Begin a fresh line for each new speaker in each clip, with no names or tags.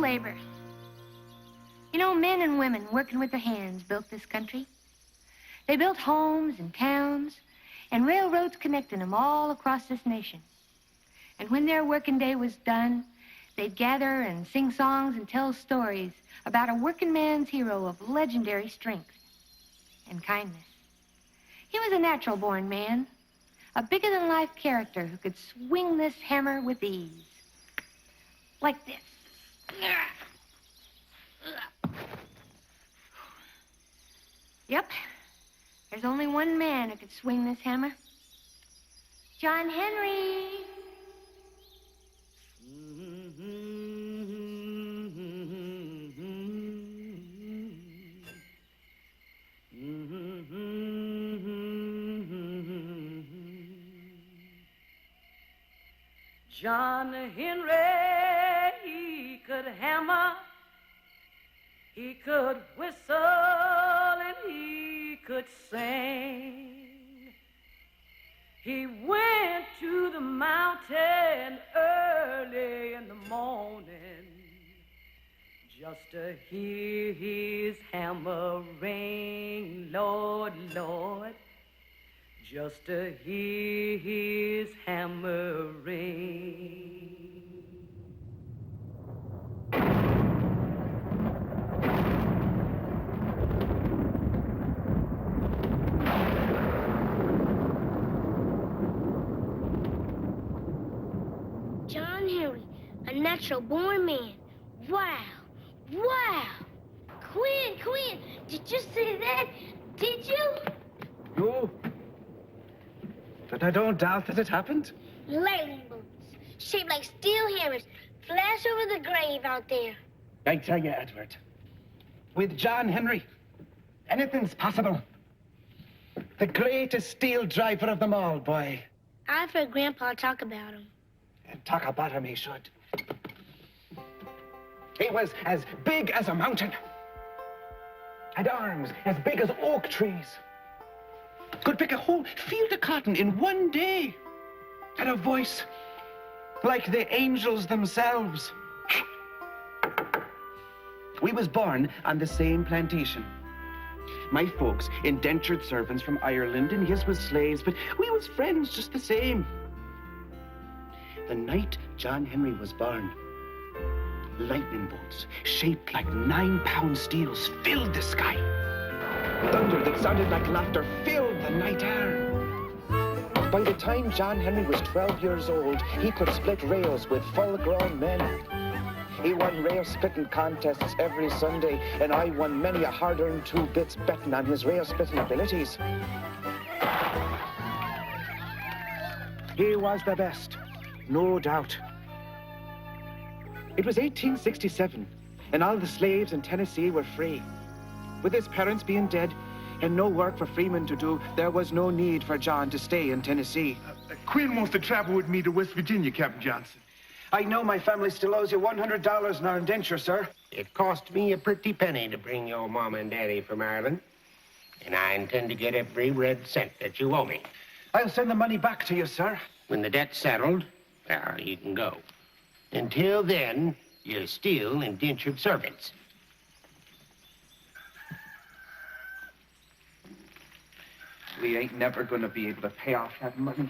labor. You know, men and women working with their hands built this country. They built homes and towns and railroads connecting them all across this nation. And when their working day was done, they'd gather and sing songs and tell stories about a working man's hero of legendary strength and kindness. He was a natural-born man, a bigger-than-life character who could swing this hammer with ease. Like this. Yep. There's only one man who could swing this hammer. John Henry.
John Henry, he could hammer, he could whistle, and he could sing. He went to the mountain early in the morning just to hear his hammer ring, Lord, Lord. Just to hear his hammer ring.
John Henry, a natural-born man. Wow, wow. Quinn, did you see that? Did you?
No. But I don't doubt that it happened.
Lightning bolts, shaped like steel hammers, flash over the grave out there.
I tell you, Edward, with John Henry, anything's possible. The greatest steel driver of them all, boy.
I've heard Grandpa talk about him.
And talk about him he should. He was as big as a mountain. Had arms as big as oak trees. Could pick a whole field of cotton in one day. Had a voice like the angels themselves. We was born on the same plantation. My folks, indentured servants from Ireland, and his was slaves, but we was friends just the same. The night John Henry was born, lightning bolts shaped like 9-pound steels filled the sky. Thunder that sounded like laughter filled the night air. By the time John Henry was 12 years old, he could split rails with full-grown men. He won rail-splitting contests every Sunday, and I won many a hard-earned 2 bits betting on his rail-splitting abilities. He was the best, no doubt. It was 1867, and all the slaves in Tennessee were free. With his parents being dead and no work for freemen to do, there was no need for John to stay in Tennessee.
Quinn wants to travel with me to West Virginia, Captain Johnson.
I know my family still owes you $100 in our indenture, sir.
It cost me a pretty penny to bring your mom and daddy from Ireland, and I intend to get every red cent that you owe me.
I'll send the money back to you, sir.
When the debt's settled, well, you can go. Until then, you're still indentured servants.
We ain't never gonna be able to pay off that money.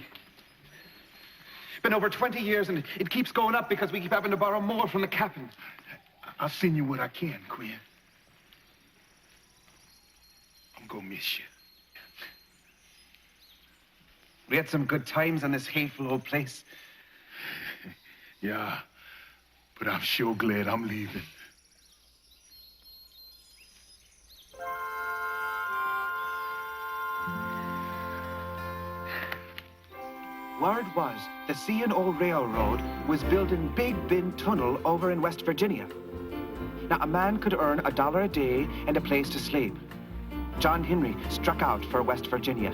Been over 20 years, and it keeps going up because we keep having to borrow more from the captain.
I'll send you what I can, Quinn. I'm gonna miss you.
We had some good times on this hateful old place.
Yeah, but I'm sure glad I'm leaving.
Word was the C&O Railroad was building Big Bend Tunnel over in West Virginia. Now, a man could earn $1 a day and a place to sleep. John Henry struck out for West Virginia.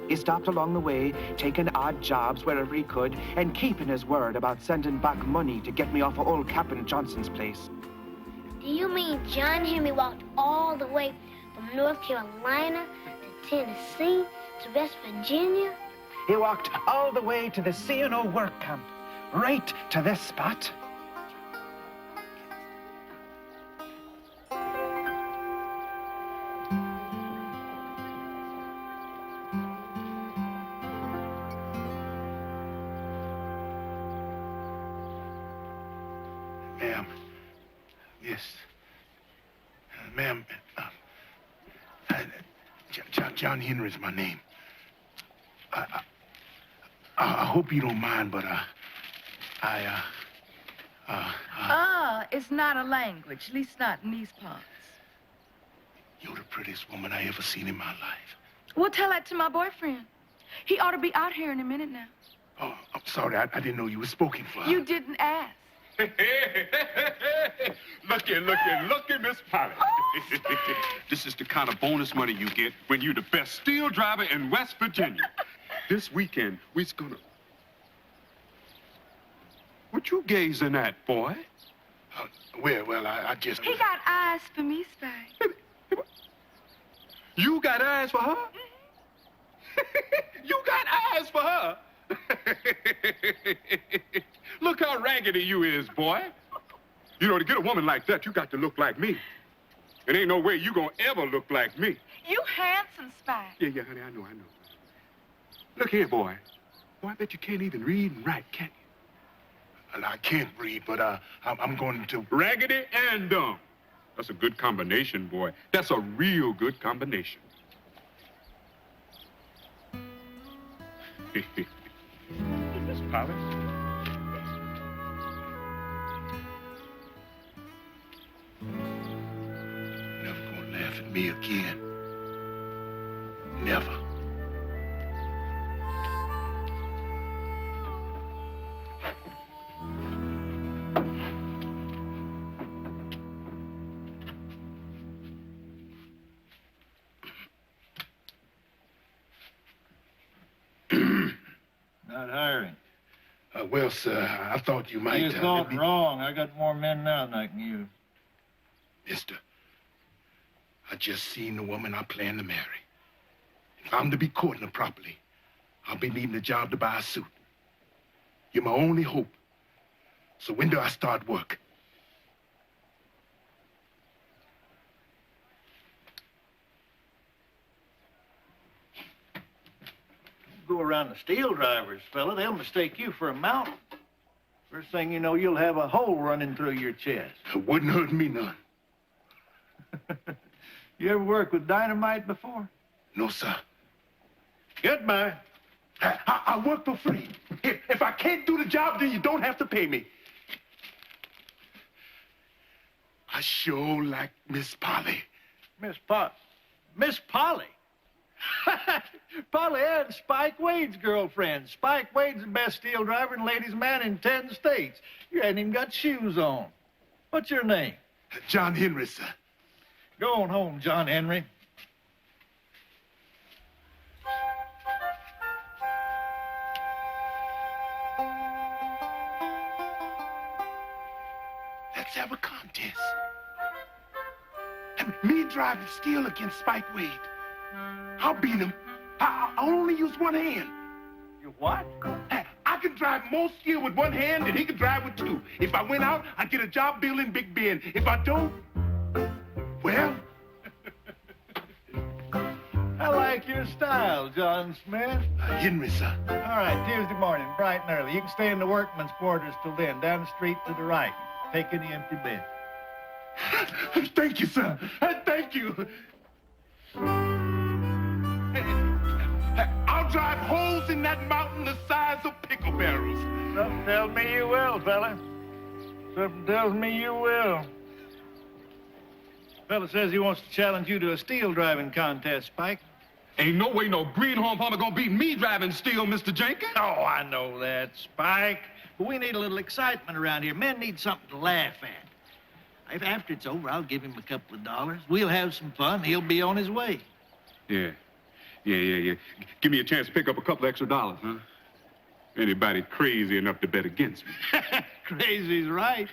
He stopped along the way, taking odd jobs wherever he could, and keeping his word about sending back money to get me off of old Captain Johnson's place.
Do you mean John Henry walked all the way from North Carolina to Tennessee to West Virginia?
He walked all the way to the C&O work camp, right to this spot.
Ma'am. Yes. Ma'am, John Henry's my name. I hope you don't mind, but
it's not a language, at least not in these parts.
you're the prettiest woman I ever seen in my life.
Well, tell that to my boyfriend. He ought to be out here in a minute now.
Oh, I'm sorry. I didn't know you were spoken for.
You didn't ask.
Looky, Miss Polly. This is the kind of bonus money you get when you're the best steel driver in West Virginia. This weekend, we's gonna... What you gazing at, boy?
Well, I just...
He got eyes for me, Spike.
You got eyes for her? You got eyes for her? Look how raggedy you is, boy. You know, to get a woman like that, you got to look like me. It ain't no way you gonna ever look like me.
You handsome, Spike.
Yeah, honey, I know. Look here, boy. Boy, I bet you can't even read and write, can you?
Well, I can't read, but I'm going to...
Raggedy and dumb. That's a good combination, boy. That's a real good combination. Miss Polly?
Never gonna laugh at me again. Never.
Not hiring.
Well, sir, I thought you might...
You thought wrong. I got more men now than I can use.
Mister, I just seen the woman I plan to marry. If I'm to be courting her properly, I'll be needing a job to buy a suit. You're my only hope. So when do I start work?
Go around the steel drivers, fella. They'll mistake you for a mountain. First thing you know, you'll have a hole running through your chest.
It wouldn't hurt me none.
You ever worked with dynamite before?
No, sir.
Goodbye.
I work for free. If I can't do the job, then you don't have to pay me. I sure like Miss Polly.
Miss Polly? Polly Ann's Spike Wade's girlfriend. Spike Wade's the best steel driver and ladies' man in 10 states. You hadn't even got shoes on. What's your name?
John Henry, sir.
Go on home, John Henry.
Let's have a contest. And me driving steel against Spike Wade. I'll beat him. I only use one hand.
You what?
I can drive more steel with one hand than he can drive with two. If I went out, I'd get a job building Big Ben. If I don't, well...
I like your style, John Smith.
Henry, sir.
All right, Tuesday morning, bright and early. You can stay in the workman's quarters till then, down the street to the right. Take any empty bed.
Thank you, sir. Thank you. I'll drive holes in that mountain the size of pickle barrels.
Something tells me you will, fella. Something tells me you will. Fella says he wants to challenge you to a steel driving contest, Spike.
Ain't no way no greenhorn farmer gonna beat me driving steel, Mr. Jenkins.
Oh, I know that, Spike. But we need a little excitement around here. Men need something to laugh at. If after it's over, I'll give him a couple of dollars. We'll have some fun. He'll be on his way.
Yeah. Give me a chance to pick up a couple extra dollars, huh? Anybody crazy enough to bet against me?
Crazy's right.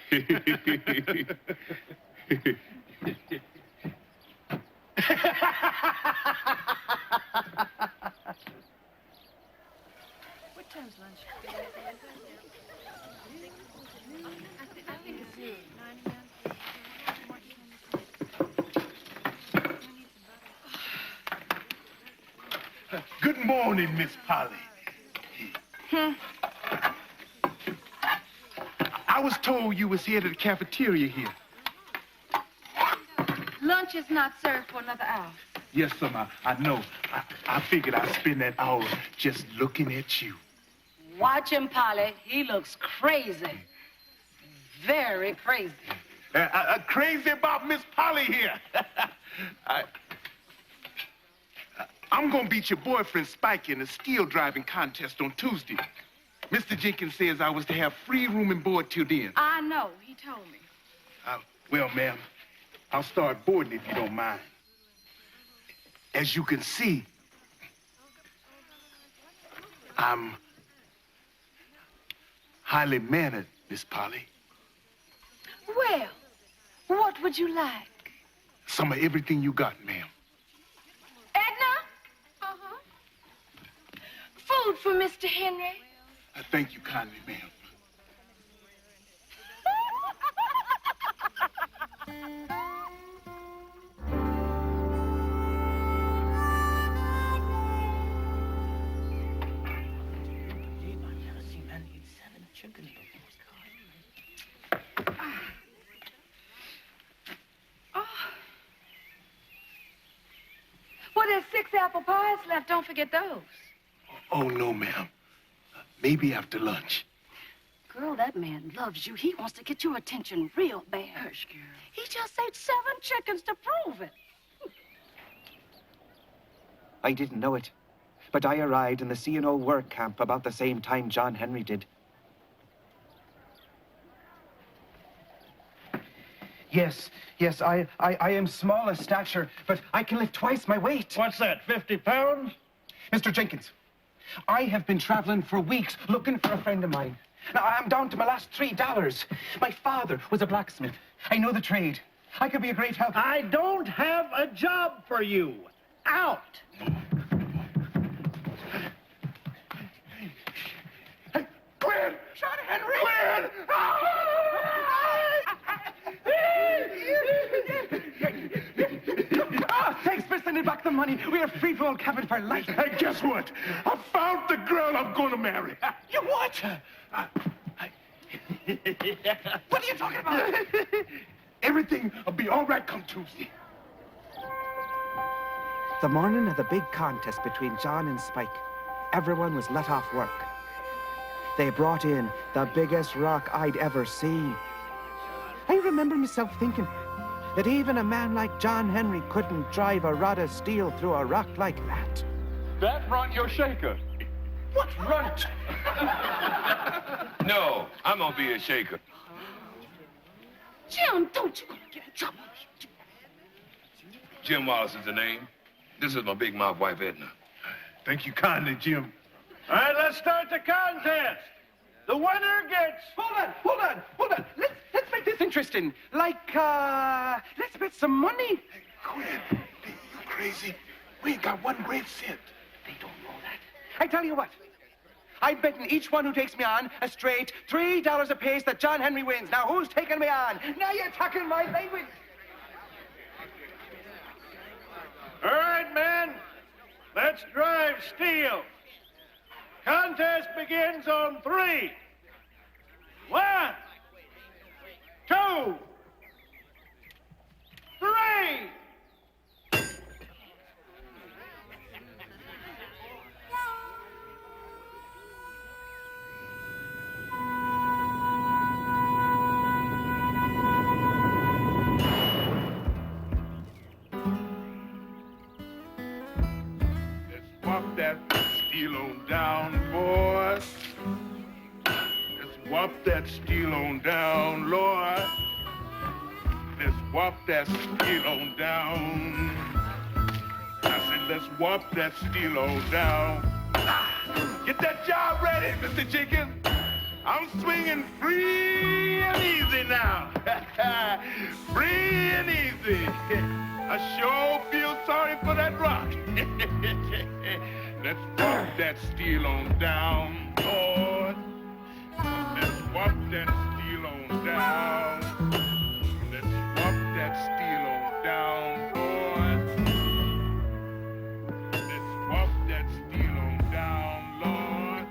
What time's lunch?
Good morning, Miss Polly. I was told you was here to the cafeteria here.
Lunch is not served for another hour.
Yes, sir, I know. I figured I'd spend that hour just looking at you.
Watch him, Polly. He looks crazy. Very crazy.
Crazy about Miss Polly here. I'm gonna beat your boyfriend Spike in a steel driving contest on Tuesday. Mr. Jenkins says I was to have free room and board till then.
I know. He told me.
Well, ma'am, I'll start boarding if you don't mind. As you can see, I'm highly mannered, Miss Polly.
Well, what would you like?
Some of everything you got, ma'am.
Edna? Uh-huh. Food for Mr. Henry.
Thank you kindly, ma'am.
Well, there's 6 apple pies left. Don't forget those.
Oh, no, ma'am. Maybe after lunch.
Girl, that man loves you. He wants to get your attention real bad.
Hush, girl.
He just ate 7 chickens to prove it.
I didn't know it, but I arrived in the C&O work camp about the same time John Henry did. Yes, I am small of stature, but I can lift twice my weight.
What's that, 50 pounds?
Mr. Jenkins, I have been traveling for weeks looking for a friend of mine. Now, I'm down to my last $3. My father was a blacksmith. I know the trade. I could be a great help.
I don't have a job for you. Out!
Quinn! John Henry! Quinn!
Thanks for sending back the money. We are free from old cabin for life.
Hey, guess what? I found the girl I'm gonna marry.
You what? What are you talking about?
Everything will be all right come Tuesday.
The morning of the big contest between John and Spike, everyone was let off work. They brought in the biggest rock I'd ever seen. I remember myself thinking that even a man like John Henry couldn't drive a rod of steel through a rock like that.
That runt your shaker.
What runt?
No, I'm gonna be a shaker.
Jim, don't you gonna get in trouble.
Jim Wallace is the name. This is my big mouth wife, Edna.
Thank you kindly, Jim.
All right, let's start the contest. The winner gets...
Hold on. Let's make this interesting. Like, let's bet some money.
Quinn, you crazy? We ain't got one great cent.
They don't know that. I tell you what. I'm betting each one who takes me on a straight $3 apiece that John Henry wins. Now, who's taking me on? Now you're talking my language.
All right, men. Let's drive steel. Contest begins on 3. 1, 2, 3.
Swap that steel on down, boys. Let's swap that steel on down, Lord. Let's swap that steel on down. I said, let's swap that steel on down. Get that job ready, Mr. Jenkins. I'm swinging free and easy now. Free and easy. I sure feel sorry for that rock. Let's walk that steel on down, Lord. Let's walk that steel on down. Let's walk that steel on down, Lord. Let's walk that steel on down, Lord.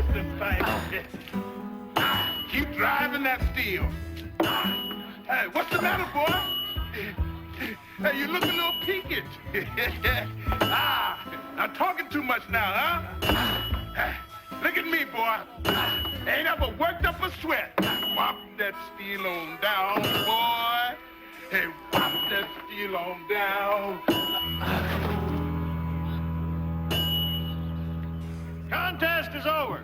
Mr. Spike.
Keep driving that steel. Hey, what's the matter, boy? Hey, you look a little peaked. I'm talking too much now, huh? Look at me, boy. Ain't ever worked up a sweat. Whop that steel on down, boy. Hey, whop that steel on down.
Contest is over.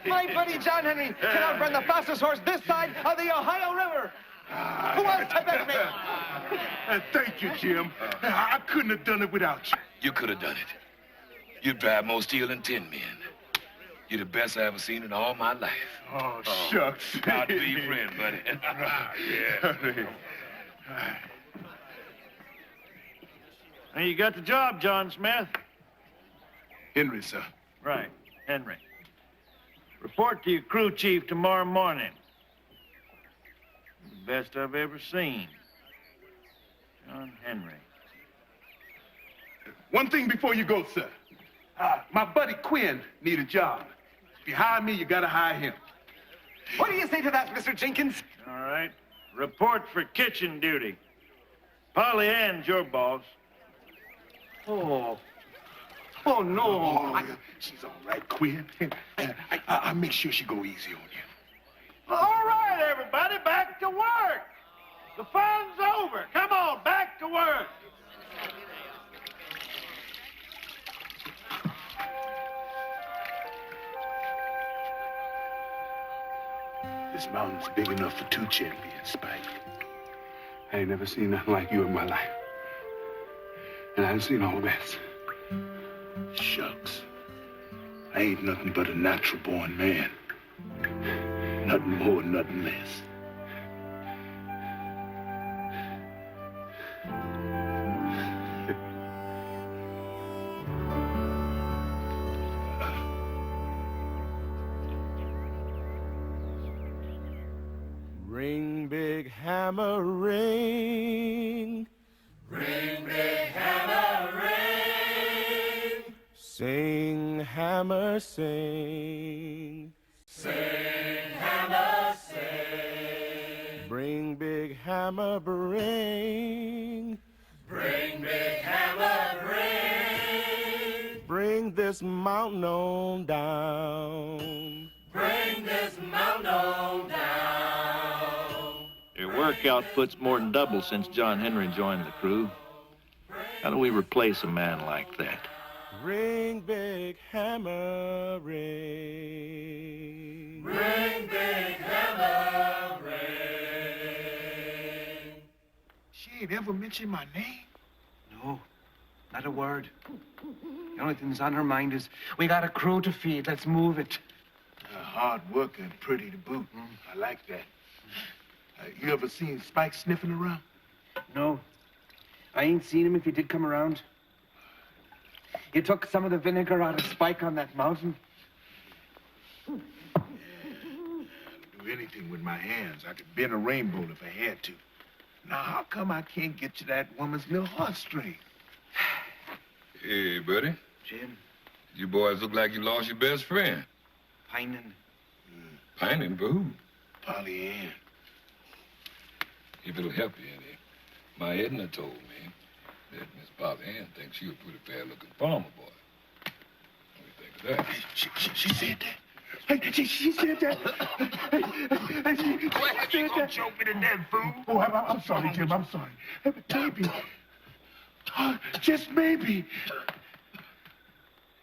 My buddy John Henry can outrun the fastest horse this side of the Ohio River. Who wants to bet me?
Thank you, Jim. I couldn't have done it without you.
You could have done it. You drive more steel than 10 men. You're the best I ever seen in all my life.
Oh, shucks.
Proud to be your friend, buddy.
Yeah.
Now, you got the job, John Smith.
Henry, sir.
Right, Henry. Report to your crew chief tomorrow morning. The best I've ever seen. John Henry.
One thing before you go, sir. My buddy Quinn need a job. If you hire me, you gotta hire him.
What do you say to that, Mr. Jenkins?
All right. Report for kitchen duty. Polly Ann's your boss.
Oh, no.
Oh, she's all right, Quinn. I'll make sure she go easy on you.
All right, everybody, back to work. The fun's over. Come on, back to work.
This mountain's big enough for 2 champions, Spike. I ain't never seen nothing like you in my life. And I ain't seen all the best. Shucks. I ain't nothing but a natural-born man. Nothing more, nothing less.
Ring, big hammer, ring. Ring, big hammer, ring. Sing, hammer, sing. Sing, hammer, sing. Bring, big hammer, bring. Bring, big hammer, bring. Bring this mountain on down. Bring this mountain on down.
Your work output's more than doubled since John Henry joined the crew. How do we replace a man like that?
Ring, big hammer, ring.
Ring, big hammer, ring.
She ain't ever mentioned my name.
No, not a word. The only thing that's on her mind is, we got a crew to feed. Let's move it.
Hard worker and pretty to boot. I like that. You ever seen Spike sniffing around?
No. I ain't seen him if he did come around. You took some of the vinegar out of Spike on that mountain.
I'd do anything with my hands. I could bend a rainbow if I had to. Now, how come I can't get to that woman's little heartstring?
Hey, buddy.
Jim.
You boys look like you lost your best friend.
Pining.
Pining for who?
Polly Ann.
If it'll help you any, my Edna told me that Miss Polly Ann thinks you're a pretty fair-looking farmer boy. What do you think of that?
She said that. She said that.
She said that.
Choke me to death, fool. Oh, I'm sorry, Jim. I'm sorry. Maybe. Just maybe.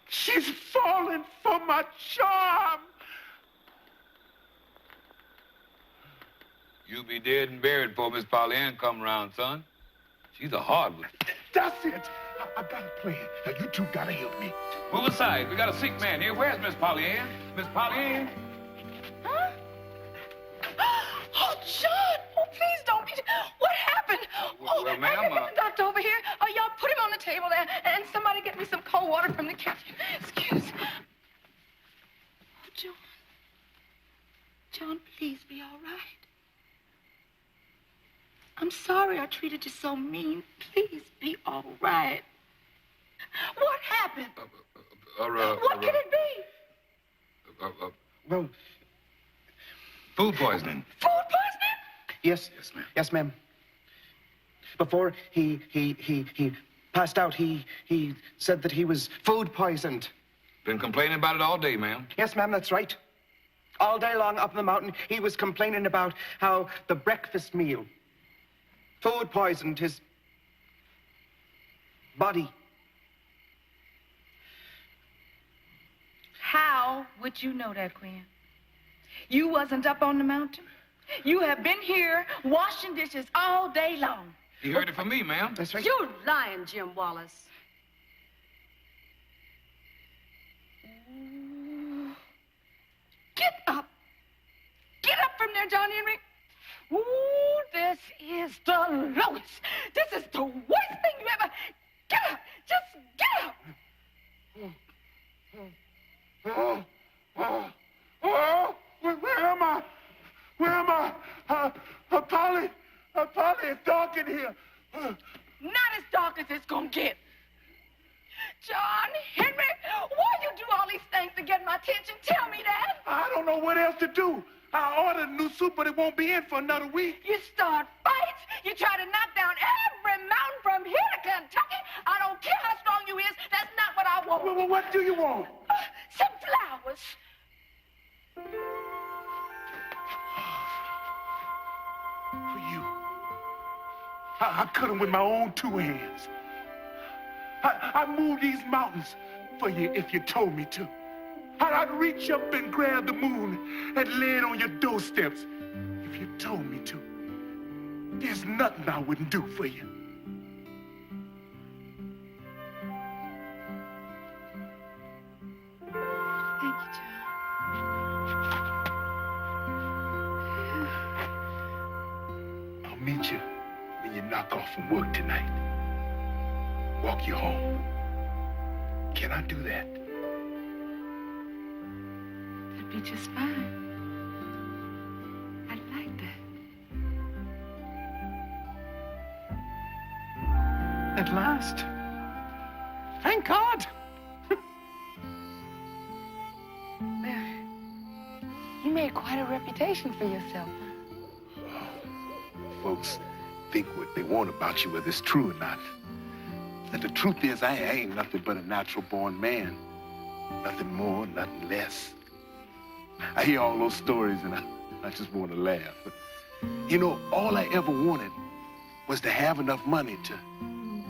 She's falling for my charm.
You'll be dead and buried before Miss Polly Ann come around, son. She's a hard one.
That's it. I got a plan. Now, you two gotta help me.
Move aside. We got a sick man here. Where's Miss Polly Ann? Miss Polly Ann?
Huh? Oh, John! Oh, please don't be... What happened? Oh,
Well, ma'am,
get the doctor over here. Oh, y'all put him on the table there, and somebody get me some cold water from the kitchen. Excuse me. Oh, John. John, please be all right.
I'm sorry I treated you so mean. Please be all right. What happened? What can it be?
Well,
food poisoning.
Food poisoning?
Yes.
Yes, ma'am.
Yes, ma'am. Before he passed out, he said that he was food poisoned.
Been complaining about it all day, ma'am.
Yes, ma'am, that's right. All day long up in the mountain, he was complaining about how the breakfast meal food poisoned his body.
How would you know that, Quinn? You wasn't up on the mountain. You have been here washing dishes all day long.
You heard it from me, ma'am.
That's right.
You're lying, Jim Wallace.
Get up. Get up from there, John Henry. Ooh, this is the lowest. This is the worst thing you ever... Get up. Just get up.
Where am I? Where am I? Polly, it's dark in here.
Not as dark as it's gonna get. John Henry, why you do all these things to get my attention? Tell me that.
I don't know what else to do. I ordered a new suit, but it won't be in for another week.
You start fights. You try to knock down every mountain from here to Kentucky. I don't care how strong you is. That's not what I want.
Well, what do you want?
Some flowers.
For you. I cut them with my own two hands. I moved these mountains for you if you told me to. I'd reach up and grab the moon and lay it on your doorsteps if you told me to. There's nothing I wouldn't do for you.
Thank you, John.
I'll meet you when you knock off from work tonight. Walk you home. Can I do that?
That'd be just fine. I'd like that.
At last. Thank God.
Well, you made quite a reputation for yourself.
Folks think what they want about you, whether it's true or not. And the truth is, I ain't nothing but a natural-born man. Nothing more, nothing less. I hear all those stories, and I just want to laugh. You know, all I ever wanted was to have enough money to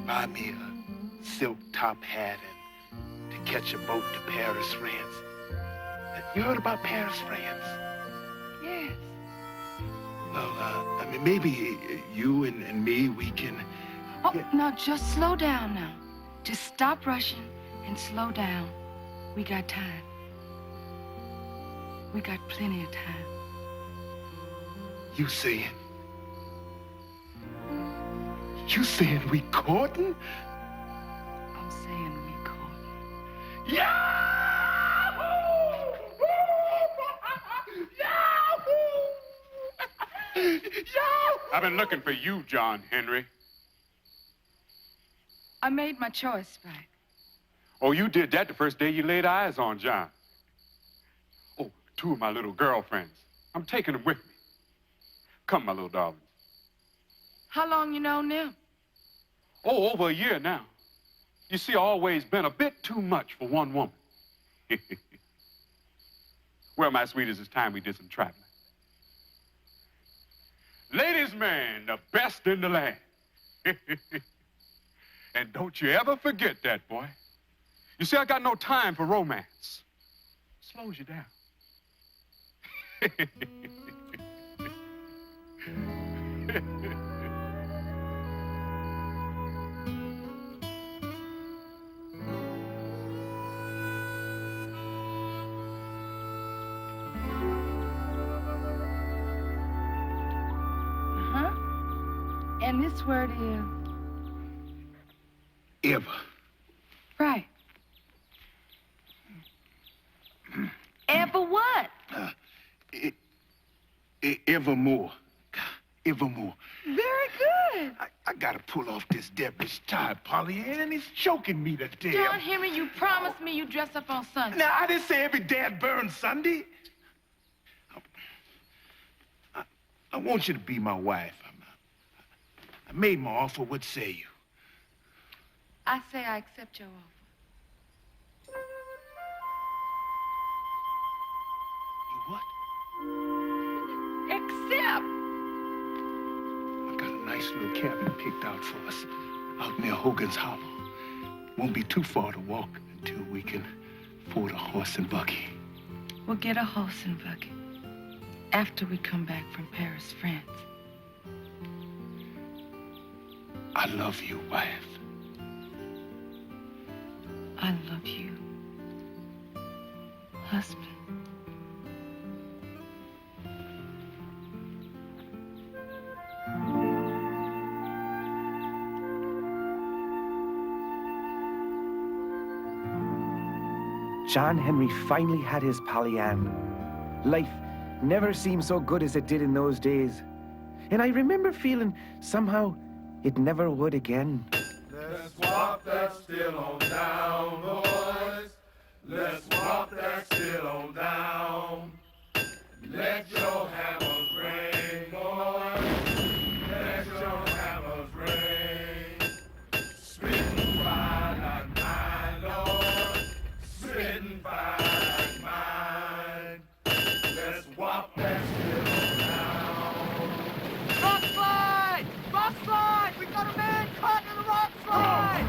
buy me a silk top hat and to catch a boat to Paris, France. You heard about Paris, France?
Yes.
Well, I mean, maybe you and me, we can...
Oh, now just slow down now. Just stop rushing and slow down. We got time. We got plenty of time.
You saying we courting?
I'm saying we courting.
Yahoo! Yahoo! Yahoo!
I've been looking for you, John Henry.
I made my choice, Spike.
Oh, you did that the first day you laid eyes on John. Oh, two of my little girlfriends. I'm taking them with me. Come, my little darlings.
How long you known them?
Oh, over a year now. You see, always been a bit too much for one woman. Well, my sweeties, it's time we did some traveling. Ladies' man, the best in the land. And don't you ever forget that, boy. You see, I got no time for romance. Slows you down.
Uh-huh. And this word is...
Ever.
Right. Ever what?
Evermore. Evermore.
Very good.
ahead.
I gotta pull off this devilish tie, Polly Ann, and it's choking me to death.
John Henry, you promised me you'd dress up on Sunday.
Now, I didn't say every dad burn Sunday. I want you to be my wife. I made my offer. What say you?
I say I accept your offer.
You what?
Accept!
I got a nice little cabin picked out for us out near Hogan's Hollow. Won't be too far to walk until we can afford a horse and buggy.
We'll get a horse and buggy after we come back from Paris, France.
I love you, wife.
I love you, husband.
John Henry finally had his Polly Ann. Life never seemed so good as it did in those days. And I remember feeling somehow it never would again.
Let's walk that still on down, boys. Let's walk that still on down. Let your hammers ring, boys. Let your hammers ring. Spitting fire like mine, Lord. Spitting fire like mine. Let's walk that still on down.
Rock slide! Rock slide! We got a man caught in the rock slide!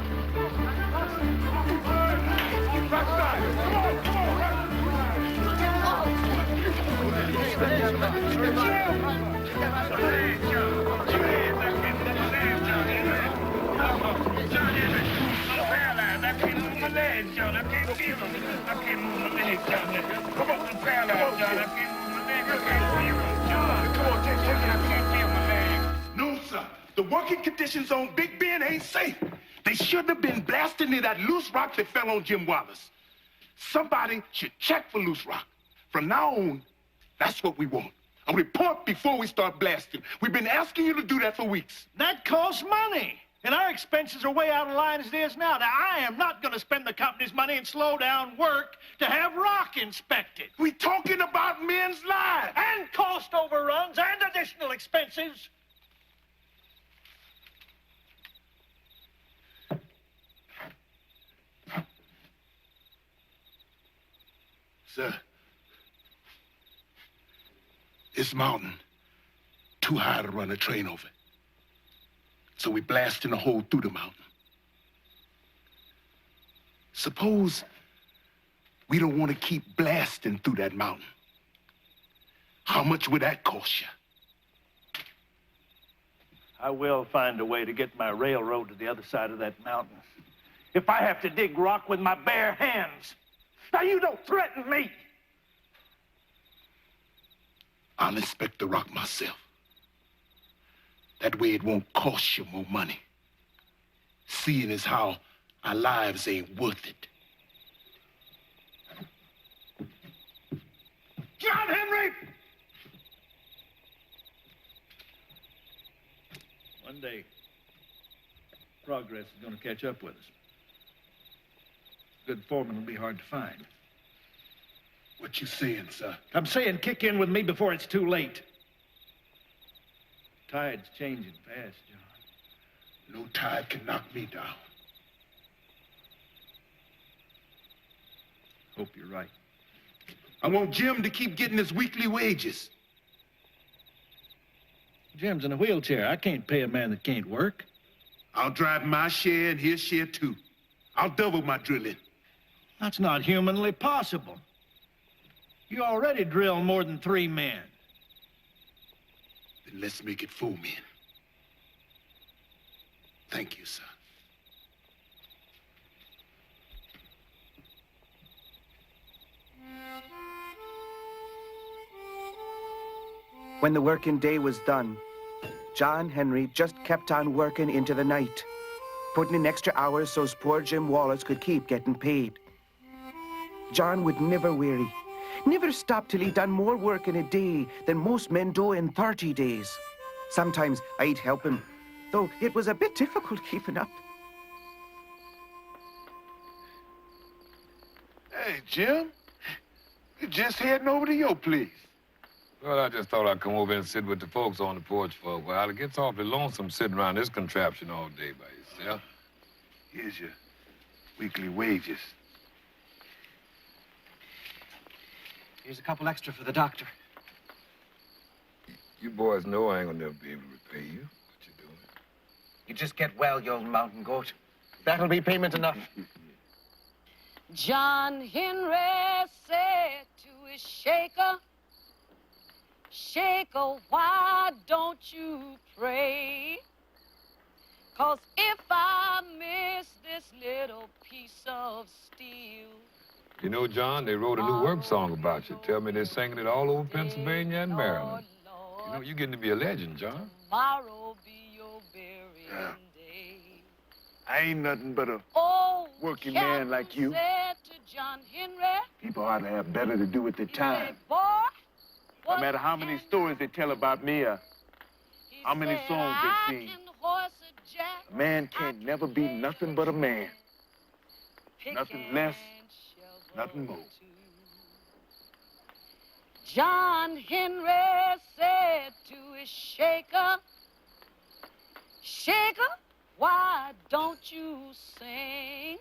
Rock slide! Come on, come on, rock
No, sir. The working conditions on Big Ben ain't safe. They shouldn't have been blasting into that loose rock that fell on Jim Wallace. Somebody should check for loose rock. From now on, that's what we want. A report before we start blasting. We've been asking you to do that for weeks.
That costs money. And our expenses are way out of line as it is now. Now, I am not going to spend the company's money and slow down work to have rock inspected.
We're talking about men's lives.
And cost overruns and additional expenses.
Sir, this mountain too high to run a train over. So we blasting a hole through the mountain. Suppose we don't want to keep blasting through that mountain. How much would that cost you?
I will find a way to get my railroad to the other side of that mountain. If I have to dig rock with my bare hands. Now, you don't threaten me.
I'll inspect the rock myself. That way it won't cost you more money. Seeing as how our lives ain't worth it.
John Henry! One day, progress is going to catch up with us. Good foreman will be hard to find.
What you saying, sir?
I'm saying kick in with me before it's too late. Tide's changing fast, John.
No tide can knock me down.
Hope you're right.
I want Jim to keep getting his weekly wages.
Jim's in a wheelchair. I can't pay a man that can't work.
I'll drive my share and his share too. I'll double my drilling.
That's not humanly possible. You already drill more than 3 men.
Then let's make it 4 men. Thank you, sir.
When the working day was done, John Henry just kept on working into the night, putting in extra hours so's poor Jim Wallace could keep getting paid. John would never weary, never stop till he'd done more work in a day than most men do in 30 days. Sometimes I'd help him, though it was a bit difficult keeping up.
Hey, Jim. You just heading over to your place.
Well, I just thought I'd come over and sit with the folks on the porch for a while. It gets awfully lonesome sitting around this contraption all day by yourself.
Here's your weekly wages.
Here's a couple extra for the doctor.
You boys know I ain't gonna never be able to repay you. What you doing?
You just get well, you old mountain goat. That'll be payment enough.
John Henry said to his shaker, "Shaker, why don't you pray? 'Cause if I miss this little piece of steel..."
You know, John, they wrote a new work song about you. Tell me they're singing it all over Pennsylvania and Maryland. You know, you're getting to be a legend, John.
Tomorrow be your burying day.
I ain't nothing but a
Oh,
working man like you.
said to John Henry,
People ought to have better to do with their
"Hey,
time.
boy,
No matter how many stories they tell about me or how many songs they sing, a man can't never be nothing but a man. Nothing less, nothing more."
John Henry said to his shaker, "Shaker, why don't you sing?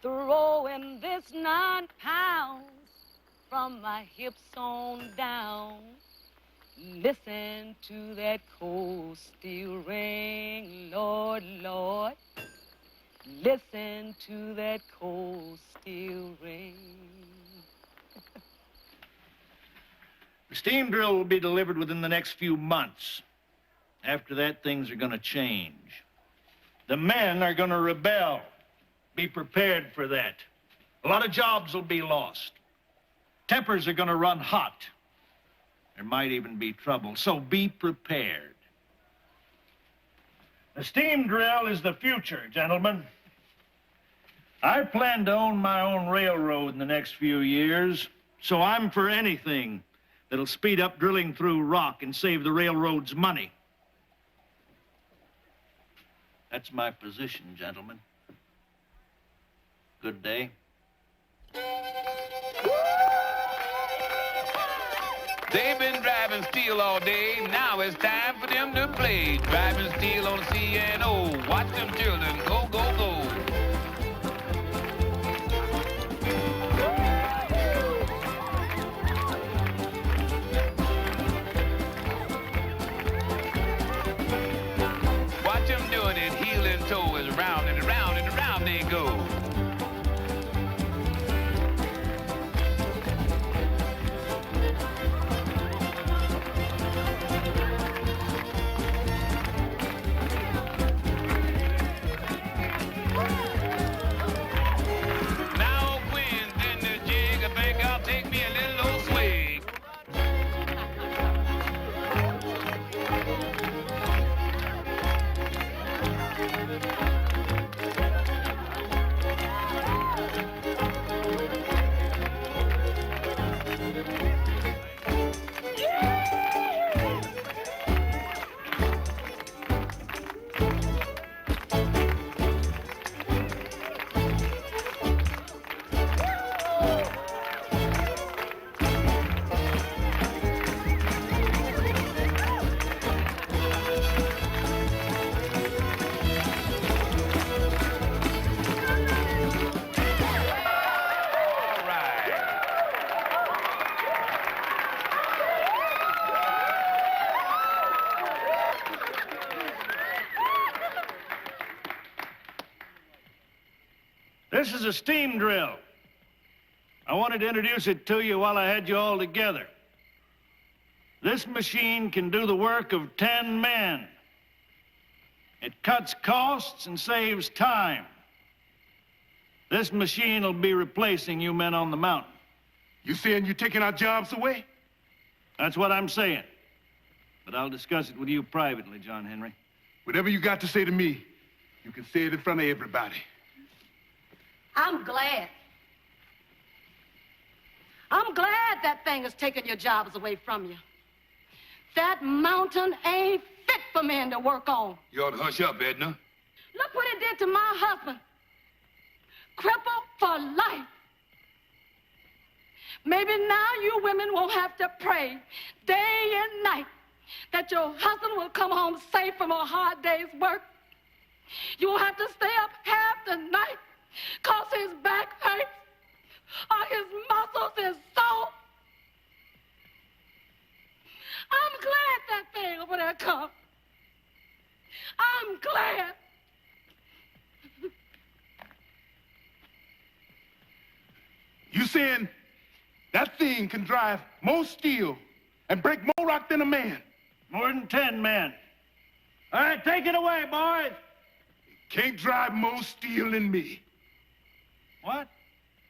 Throwing this 9 pounds from my hips on down. Listen to that cold steel ring, Lord, Lord. Listen to that cold steel ring."
The steam drill will be delivered within the next few months. After that, things are going to change. The men are going to rebel. Be prepared for that. A lot of jobs will be lost. Tempers are going to run hot. There might even be trouble, so be prepared. The steam drill is the future, gentlemen. I plan to own my own railroad in the next few years, so I'm for anything that'll speed up drilling through rock and save the railroads money. That's my position, gentlemen. Good day.
They've been driving steel all day. Now it's time for them to play. Driving steel on CNO. Watch them children go, go, go. Watch them doing it, heel and toe, as round and around and around they go. Now Quinn's in the jig, I think I'll take me a little old swig. All right.
This is a steam drill. I wanted to introduce it to you while I had you all together. This machine can do the work of 10 men. It cuts costs and saves time. This machine will be replacing you men on the mountain.
You saying you're taking our jobs away?
That's what I'm saying. But I'll discuss it with you privately, John Henry.
Whatever you got to say to me, you can say it in front of everybody.
I'm glad. I'm glad that thing has taken your jobs away from you. That mountain ain't fit for men to work on.
You ought to hush up, Edna.
Look what it did to my husband. Crippled for life. Maybe now you women won't have to pray day and night that your husband will come home safe from a hard day's work. You won't have to stay up half the night cause his back hurts or his muscles is sore. I'm glad that thing over there come. I'm glad.
You saying that thing can drive more steel and break more rock than a man?
More than 10 men. All right, take it away, boys.
Can't drive more steel than me.
What?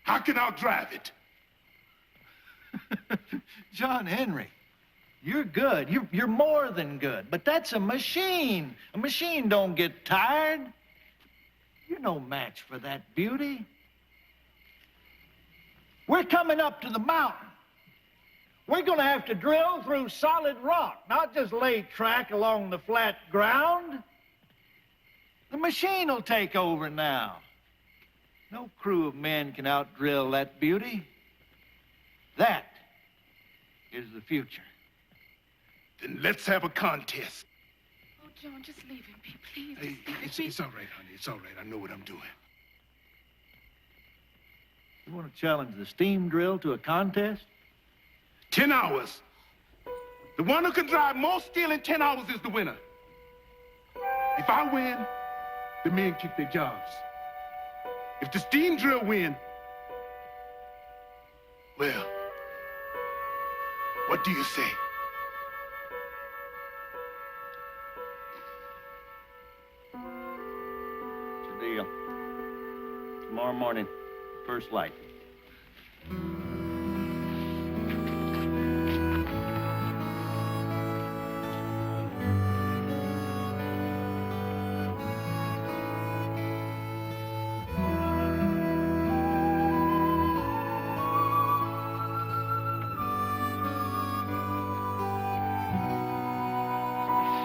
How can I drive it?
John Henry, you're good. You're more than good. But that's a machine. A machine don't get tired. You're no match for that beauty. We're coming up to the mountain. We're going to have to drill through solid rock, not just lay track along the flat ground. The machine will take over now. No crew of men can outdrill that beauty. That is the future.
Then let's have a contest.
Oh, John, just leave him be, please.
Hey, it's all right, honey. It's all right. I know what I'm doing.
You want to challenge the steam drill to a contest?
10 hours. The one who can drive more steel in 10 hours is the winner. If I win, the men keep their jobs. If the steam drill win, well, what do you say?
It's a deal. Tomorrow morning, first light.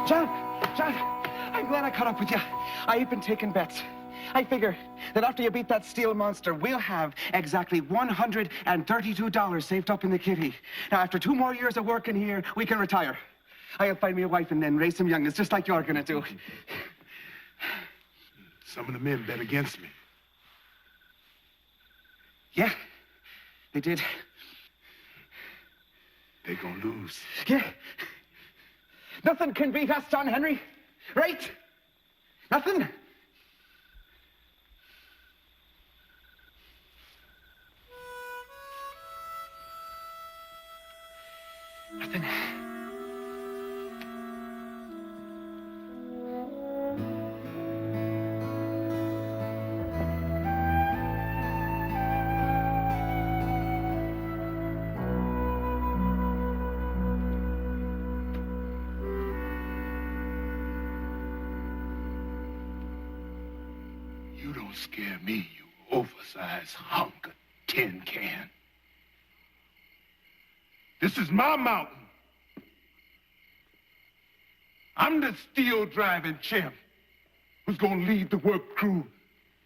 John, I'm glad I caught up with you. I've been taking bets. I figure that after you beat that steel monster, we'll have exactly $132 saved up in the kitty. Now, after 2 more years of working here, we can retire. I'll find me a wife and then raise some youngins, just like you're gonna do.
Some of the men bet against me.
Yeah, they did.
They're gonna lose.
Yeah. Nothing can beat us, John Henry. Right? Nothing? Nothing.
You don't scare me, you oversized hunk of tin can. This is my mountain. I'm the steel-driving champ who's gonna lead the work crew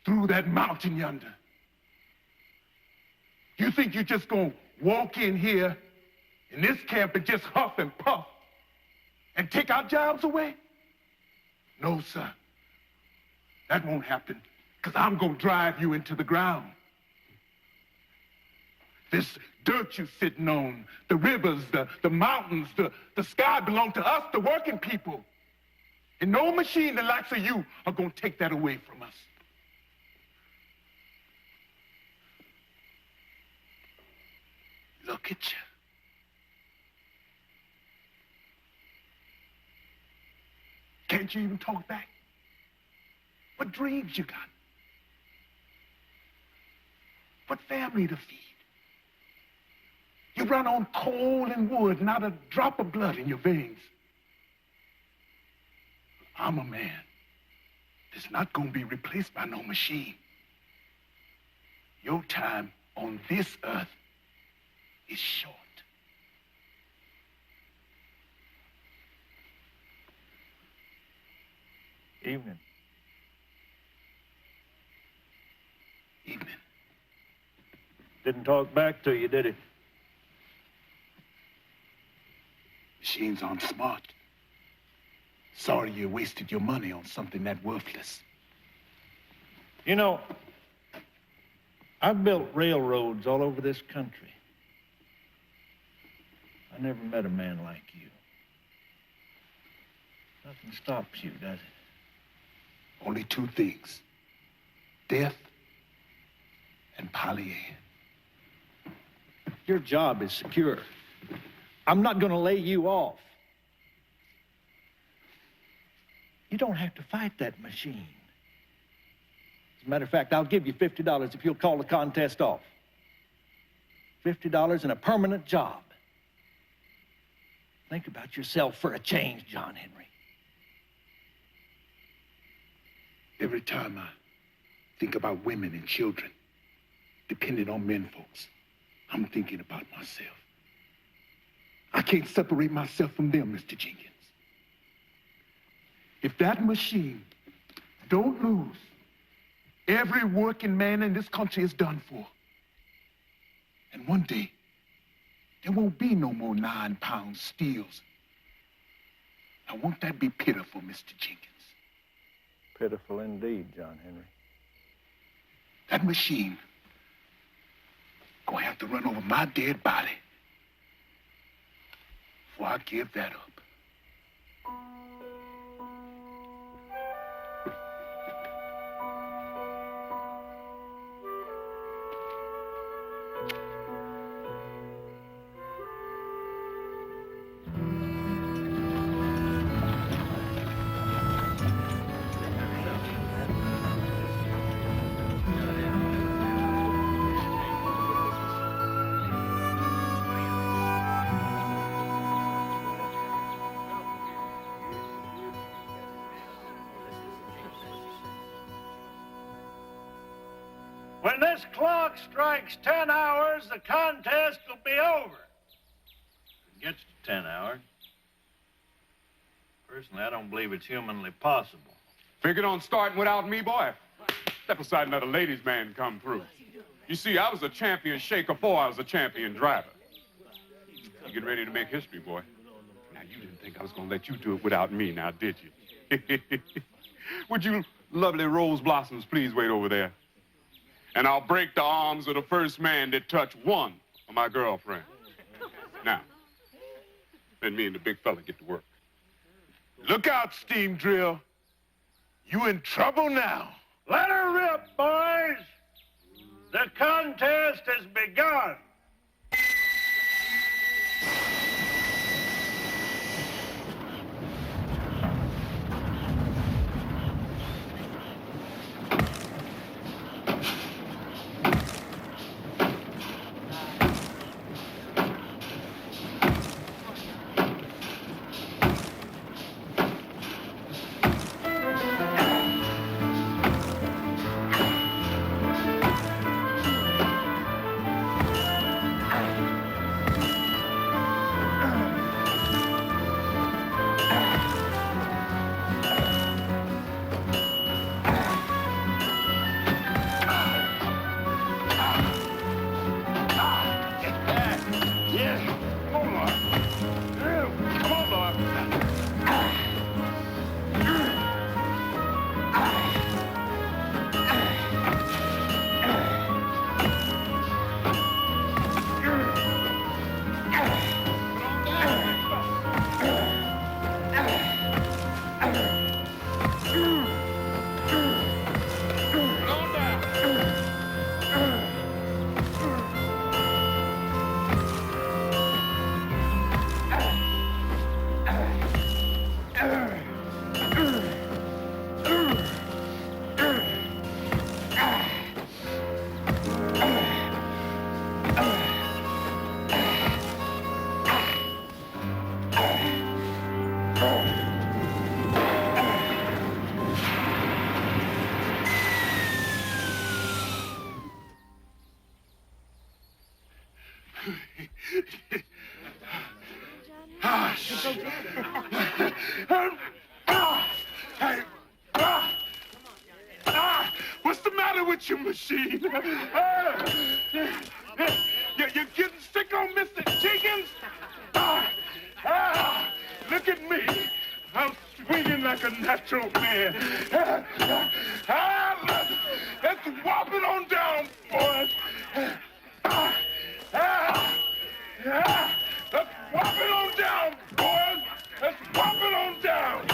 through that mountain yonder. You think you're just gonna walk in here in this camp and just huff and puff and take our jobs away? No, sir. That won't happen, because I'm gonna drive you into the ground. This dirt you're sitting on, the rivers, the mountains, the sky belong to us, the working people. And no machine the likes of you are gonna take that away from us. Look at you. Can't you even talk back? What dreams you got? What family to feed? You run on coal and wood, not a drop of blood in your veins. I'm a man that's not going to be replaced by no machine. Your time on this earth is short.
Evening.
Evening.
Didn't talk back to you, did he?
Machines aren't smart. Sorry you wasted your money on something that worthless.
You know, I've built railroads all over this country. I never met a man like you. Nothing stops you, does it?
Only two things. Death and Polly Ann.
Your job is secure. I'm not going to lay you off. You don't have to fight that machine. As a matter of fact, I'll give you $50 if you'll call the contest off. $50 and a permanent job. Think about yourself for a change, John Henry.
Every time I think about women and children depending on men folks, I'm thinking about myself. I can't separate myself from them, Mr. Jenkins. If that machine don't lose, every working man in this country is done for. And one day, there won't be no more 9-pound steels. Now, won't that be pitiful, Mr. Jenkins?
Pitiful indeed, John Henry.
That machine gonna have to run over my dead body before I give that up.
When this clock strikes 10 hours, the contest will be over. It gets to 10 hours. Personally, I don't believe it's humanly possible.
Figured on starting without me, boy. Step aside and let a ladies' man come through. You see, I was a champion shaker before I was a champion driver. You get ready to make history, boy. Now, you didn't think I was going to let you do it without me, now, did you? Would you lovely rose blossoms please wait over there? And I'll break the arms of the first man that touched one of my girlfriend. Now, let me and the big fella get to work.
Look out, steam drill. You in trouble now.
Let her rip, boys. The contest has begun.
get you, machine. You're getting sick on Mr. Jenkins? Look at me. I'm swinging like a natural man. Let's whop it on down, boys. Let's whop it on down, boys. Let's whop it on down.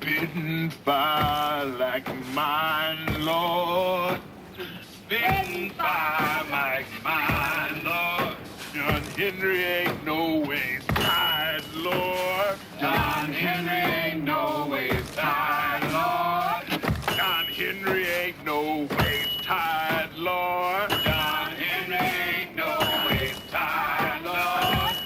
Spitting fire like mine, Lord. Spitting fire like mine, Lord. John Henry ain't no ways tired, Lord. John Henry ain't no ways tired, Lord. John Henry ain't no ways tired, Lord. John Henry ain't no ways tired, Lord.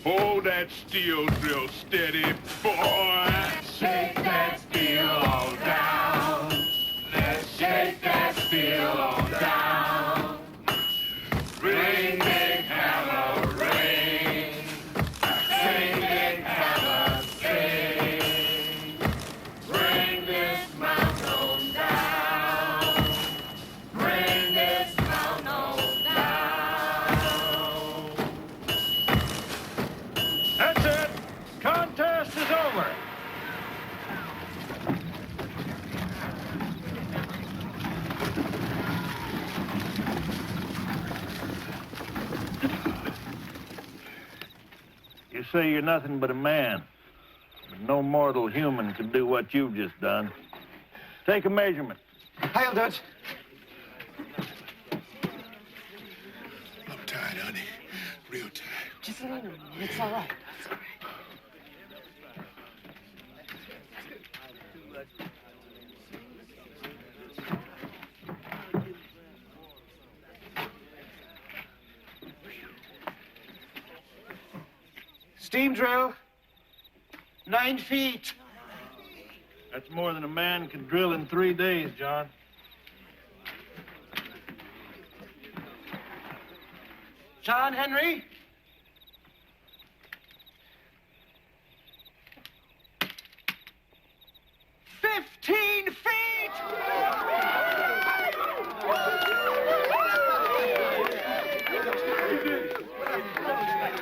Hold that steel drill steady, boy. Shake that steel on down. Let's shake that steel on down. Ring, big hammer, ring. Sing, big hammer, sing. Bring this mountain down. Bring this mountain down.
That's it. Contest is over. You say you're nothing but a man, but no mortal human can do what you've just done. Take a measurement.
I'll do it.
I'm tired, honey. Real tired.
Just leave him. It's all right. It's all right.
Steam drill. 9 feet.
That's more than a man can drill in 3 days, John.
John Henry.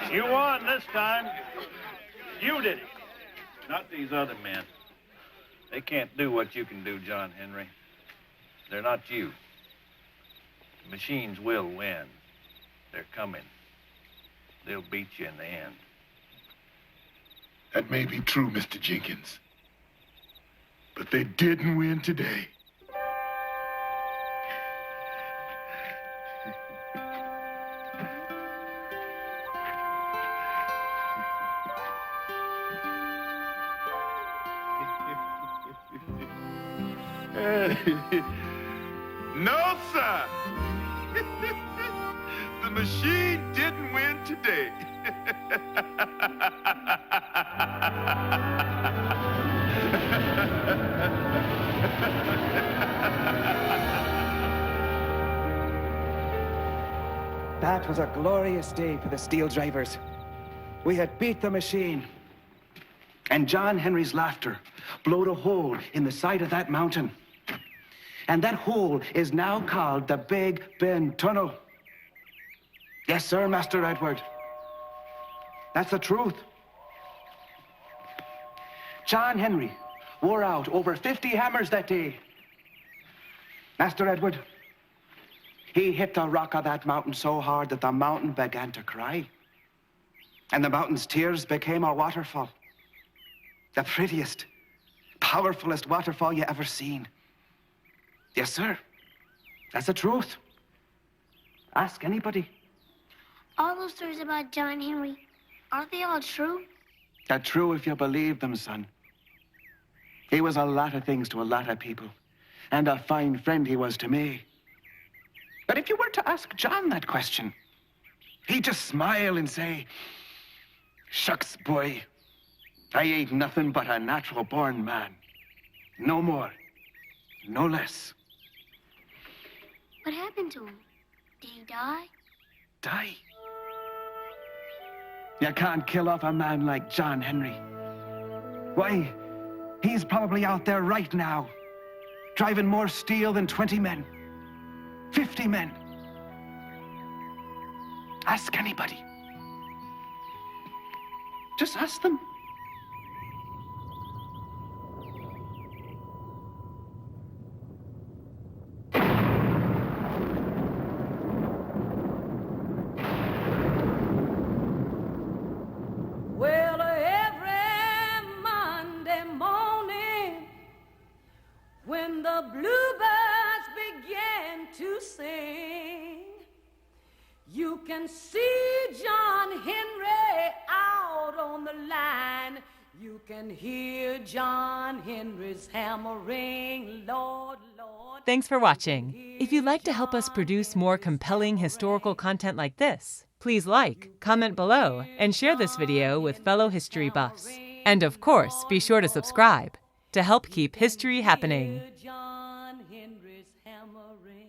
You won this time. You did it. Not these other men. They can't do what you can do, John Henry. They're not you. The machines will win. They're coming. They'll beat you in the end.
That may be true, Mr. Jenkins. But they didn't win today. No, sir. The machine didn't win today.
That was a glorious day for the steel drivers. We had beat the machine. And John Henry's laughter blowed a hole in the side of that mountain.
And that hole is now called the Big Bend Tunnel. Yes, sir, Master Edward. That's the truth. John Henry wore out over 50 hammers that day. Master Edward, he hit the rock of that mountain so hard that the mountain began to cry. And the mountain's tears became a waterfall. The prettiest, powerfulest waterfall you ever seen. Yes, sir. That's the truth. Ask anybody.
All those stories about John Henry, aren't they all true?
They're true if you believe them, son. He was a lot of things to a lot of people. And a fine friend he was to me. But if you were to ask John that question, he'd just smile and say, "Shucks, boy, I ain't nothing but a natural-born man. No more, no less."
What happened to him? Did he die?
Die? You can't kill off a man like John Henry. Why, he's probably out there right now, driving more steel than 20 men, 50 men. Ask anybody. Just ask them.
Well, every Monday morning, when the bluebirds begin to sing, you can see John Henry out on the line. You can hear John Henry's hammering, Lord, Lord.
Thanks for watching. If you'd like to help us produce more compelling historical content like this, please like, comment below, and share this video with fellow history buffs. And of course, be sure to subscribe to help keep history happening.
John Henry's hammering.